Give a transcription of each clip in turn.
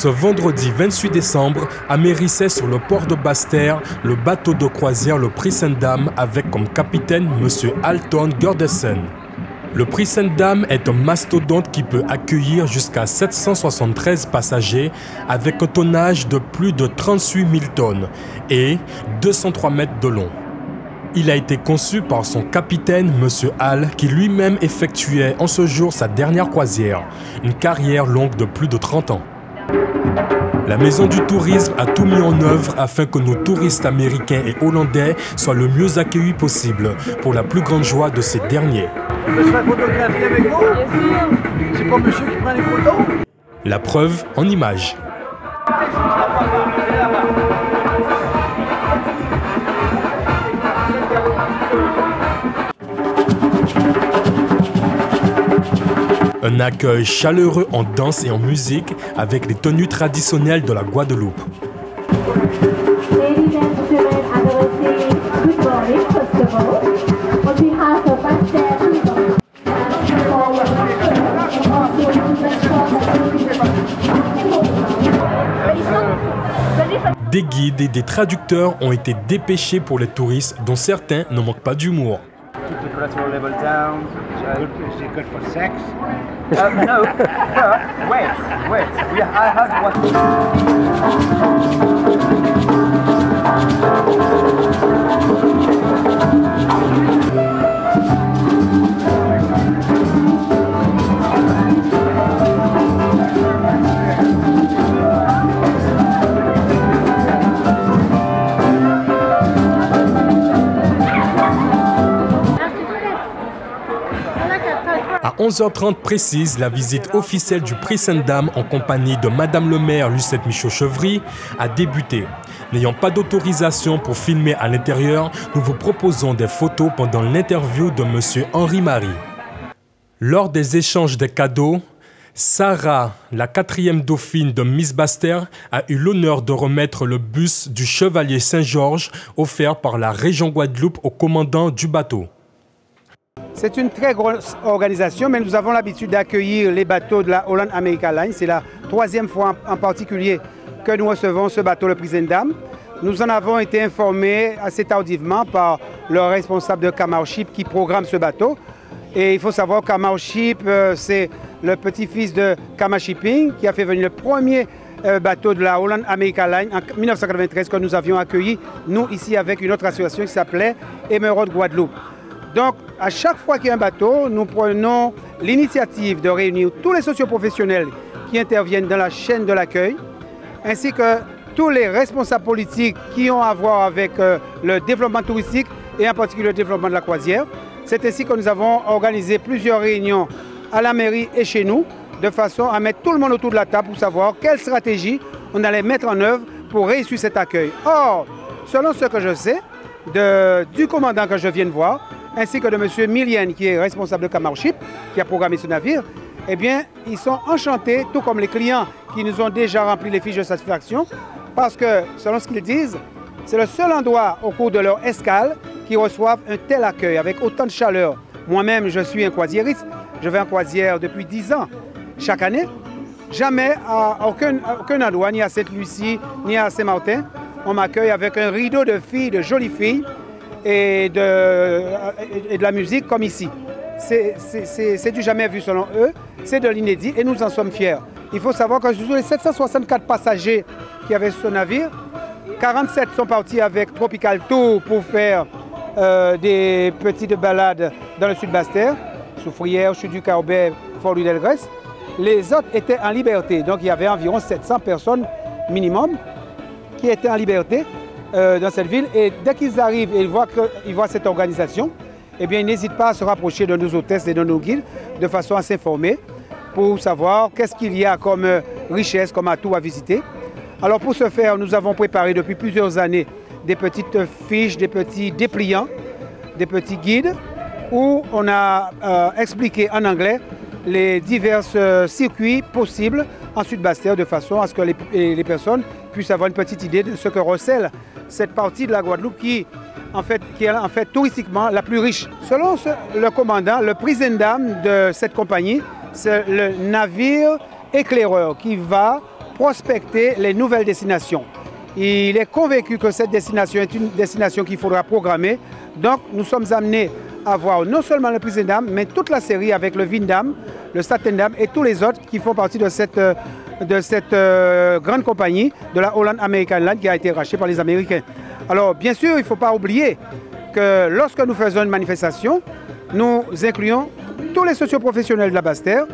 Ce vendredi 28 décembre, amérissait sur le port de Basse-Terre le bateau de croisière le Prix Sainte-Dame avec comme capitaine M. Alton Gurdesen. Le Prix Sainte-Dame est un mastodonte qui peut accueillir jusqu'à 773 passagers avec un tonnage de plus de 38 000 tonnes et 203 mètres de long. Il a été conçu par son capitaine, M. Hall, qui lui-même effectuait en ce jour sa dernière croisière, une carrière longue de plus de 30 ans. La Maison du Tourisme a tout mis en œuvre afin que nos touristes américains et hollandais soient le mieux accueillis possible, pour la plus grande joie de ces derniers. On peut se faire photographier avec vous? C'est pas monsieur qui prend les photos? La preuve en images. Un accueil chaleureux en danse et en musique avec les tenues traditionnelles de la Guadeloupe. Ladies and gentlemen, I will say good morning first of all. On behalf of Basse-Terre, Des guides et des traducteurs ont été dépêchés pour les touristes, dont certains ne manquent pas d'humour. Keep the cholesterol level down. Is it good for sex? No, wait. I have what. À 11h30 précise, la visite officielle du Prix Sainte-Dame en compagnie de Madame le maire Lucette Michaud-Chevry a débuté. N'ayant pas d'autorisation pour filmer à l'intérieur, nous vous proposons des photos pendant l'interview de M. Henri-Marie. Lors des échanges des cadeaux, Sarah, la 4e dauphine de Miss Basse-Terre, a eu l'honneur de remettre le buste du Chevalier Saint-Georges offert par la région Guadeloupe au commandant du bateau. C'est une très grosse organisation, mais nous avons l'habitude d'accueillir les bateaux de la Holland America Line. C'est la 3e fois en particulier que nous recevons ce bateau, le Prix Sainte-Dame. Nous en avons été informés assez tardivement par le responsable de Kamau Ship qui programme ce bateau. Et il faut savoir que Kamau Ship, c'est le petit-fils de Kama Shipping qui a fait venir le premier bateau de la Holland America Line en 1993 que nous avions accueilli, nous ici avec une autre association qui s'appelait Emerald Guadeloupe. Donc, à chaque fois qu'il y a un bateau, nous prenons l'initiative de réunir tous les socioprofessionnels qui interviennent dans la chaîne de l'accueil, ainsi que tous les responsables politiques qui ont à voir avec le développement touristique et en particulier le développement de la croisière. C'est ainsi que nous avons organisé plusieurs réunions à la mairie et chez nous, de façon à mettre tout le monde autour de la table pour savoir quelle stratégie on allait mettre en œuvre pour réussir cet accueil. Or, selon ce que je sais, du commandant que je viens de voir, ainsi que de M. Milienne, qui est responsable de Kamau Ship, qui a programmé ce navire, eh bien, ils sont enchantés, tout comme les clients qui nous ont déjà rempli les fiches de satisfaction, parce que, selon ce qu'ils disent, c'est le seul endroit au cours de leur escale qui reçoivent un tel accueil, avec autant de chaleur. Moi-même, je suis un croisiériste, je vais en croisière depuis 10 ans. Chaque année, jamais à aucun endroit, ni à Sainte-Lucie, ni à Saint-Martin, on m'accueille avec un rideau de filles, de jolies filles, et de la musique comme ici. C'est du jamais vu selon eux, c'est de l'inédit et nous en sommes fiers. Il faut savoir que sur les 764 passagers qui avaient ce navire, 47 sont partis avec Tropical Tour pour faire des petites balades dans le sud Basse-Terre, Soufrière, Chute du Carbet, Fort-Louis-Delgrès. Les autres étaient en liberté, donc il y avait environ 700 personnes minimum qui étaient en liberté dans cette ville, et dès qu'ils arrivent et ils voient cette organisation, eh bien, ils n'hésitent pas à se rapprocher de nos hôtesses et de nos guides de façon à s'informer pour savoir qu'est-ce qu'il y a comme richesse, comme atout à visiter. Alors pour ce faire, nous avons préparé depuis plusieurs années des petites fiches, des petits dépliants, des petits guides où on a expliqué en anglais les divers circuits possibles en Sud Basse-Terre de façon à ce que les personnes puissent avoir une petite idée de ce que recèle cette partie de la Guadeloupe qui est en fait touristiquement la plus riche. Selon le commandant, le Prix Sainte-Dame de cette compagnie, c'est le navire éclaireur qui va prospecter les nouvelles destinations. Il est convaincu que cette destination est une destination qu'il faudra programmer. Donc nous sommes amenés à voir non seulement le Prisendam, mais toute la série avec le Vindam, le Statendam et tous les autres qui font partie de cette grande compagnie de la Holland American Line qui a été rachetée par les Américains. Alors bien sûr, il ne faut pas oublier que lorsque nous faisons une manifestation, nous incluons tous les socioprofessionnels de la Basse-Terre,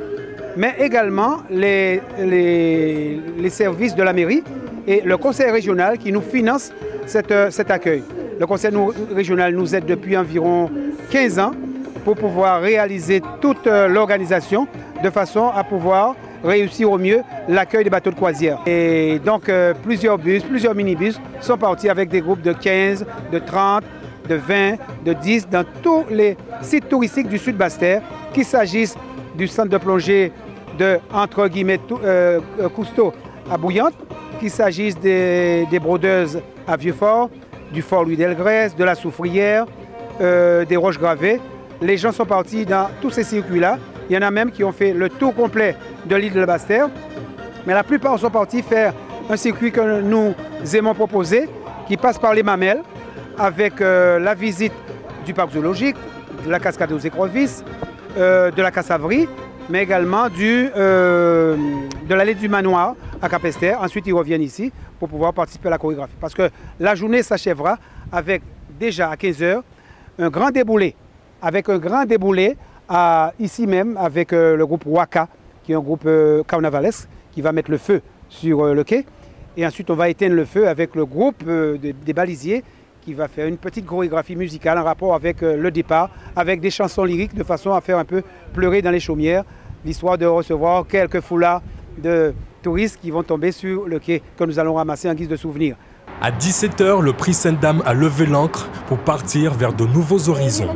mais également les services de la mairie et le conseil régional qui nous finance cet accueil. Le conseil régional nous aide depuis environ 15 ans pour pouvoir réaliser toute l'organisation de façon à pouvoir réussir au mieux l'accueil des bateaux de croisière. Et donc plusieurs bus, plusieurs minibus sont partis avec des groupes de 15, de 30, de 20, de 10 dans tous les sites touristiques du sud Basse-Terre, qu'il s'agisse du centre de plongée de, entre guillemets, Cousteau à Bouillante, qu'il s'agisse des brodeuses à Vieux-Fort, du fort Louis Delgrès, de la Soufrière, des Roches Gravées. Les gens sont partis dans tous ces circuits-là. Il y en a même qui ont fait le tour complet de l'île de la Basse-Terre. Mais la plupart sont partis faire un circuit que nous aimons proposer, qui passe par les Mamelles, avec la visite du parc zoologique, de la cascade aux écrevisses, de la Cassavrie, mais également de l'allée du Manoir à Capesterre. Ensuite, ils reviennent ici pour pouvoir participer à la chorégraphie. Parce que la journée s'achèvera avec, déjà à 15 h, un grand déboulé. Avec un grand déboulé ici même avec le groupe Waka, qui est un groupe carnavalesque, qui va mettre le feu sur le quai. Et ensuite, on va éteindre le feu avec le groupe des balisiers, qui va faire une petite chorégraphie musicale en rapport avec le départ, avec des chansons lyriques, de façon à faire un peu pleurer dans les chaumières, l'histoire de recevoir quelques foulards de touristes qui vont tomber sur le quai que nous allons ramasser en guise de souvenir. À 17 h, le Prisendam a levé l'ancre pour partir vers de nouveaux horizons.